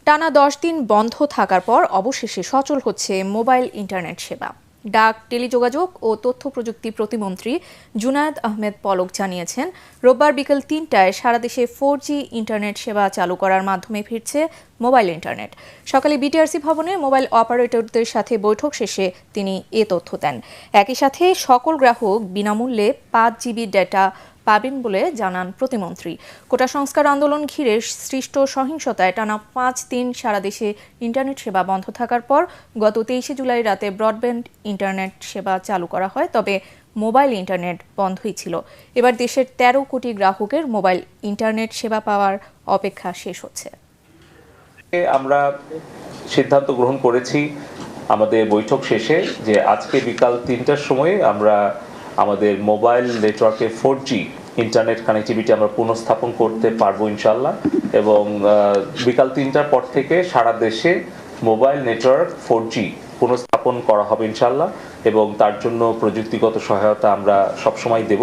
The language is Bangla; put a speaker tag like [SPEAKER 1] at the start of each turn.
[SPEAKER 1] টানা 10 দিন বন্ধ থাকার পর অবশেষে সচল হচ্ছে মোবাইল ইন্টারনেট সেবা। ডাক, টেলিযোগাযোগ ও তথ্য প্রযুক্তি প্রতিমন্ত্রী জুনায়েদ আহমেদ পলক জানিয়েছেন, রোববার বিকেল ৩টায় সারা দেশে 4G ইন্টারনেট সেবা চালু করার মাধ্যমে ফিরছে মোবাইল ইন্টারনেট। সকালে বিটিআরসি ভবনে মোবাইল অপারেটরদের সাথে বৈঠক শেষে তিনি এ তথ্য দেন। একই সাথে সকল গ্রাহক বিনামূল্যে 5 GB ডেটা পাবেন বলে জানান প্রতিমন্ত্রী। কোটা সংস্কার আন্দোলন ঘিরে সৃষ্ট সহিংসতায় টানা 5 দিন সারা দেশে ইন্টারনেট সেবা বন্ধ থাকার পর গত 23 জুলাই রাতে ব্রডব্যান্ড ইন্টারনেট সেবা চালু করা হয়, তবে মোবাইল ইন্টারনেট বন্ধই ছিল। এবার দেশের 13 কোটি গ্রাহকের মোবাইল ইন্টারনেট সেবা পাওয়ার অপেক্ষা শেষ হচ্ছে।
[SPEAKER 2] আমরা সিদ্ধান্ত গ্রহণ করেছি আমাদের বৈঠক শেষে যে আজকে বিকাল 3টার সময় আমরা আমাদের মোবাইল নেটওয়ার্কে 4G ইন্টারনেট কানেক্টিভিটি আমরা পুনঃস্থাপন করতে পারবো ইনশাল্লাহ, এবং বিকাল 3টার পর থেকে সারা দেশে মোবাইল নেটওয়ার্ক 4G পুনঃস্থাপন করা হবে ইনশাল্লাহ, এবং তার জন্য প্রযুক্তিগত সহায়তা আমরা সবসময় দেব।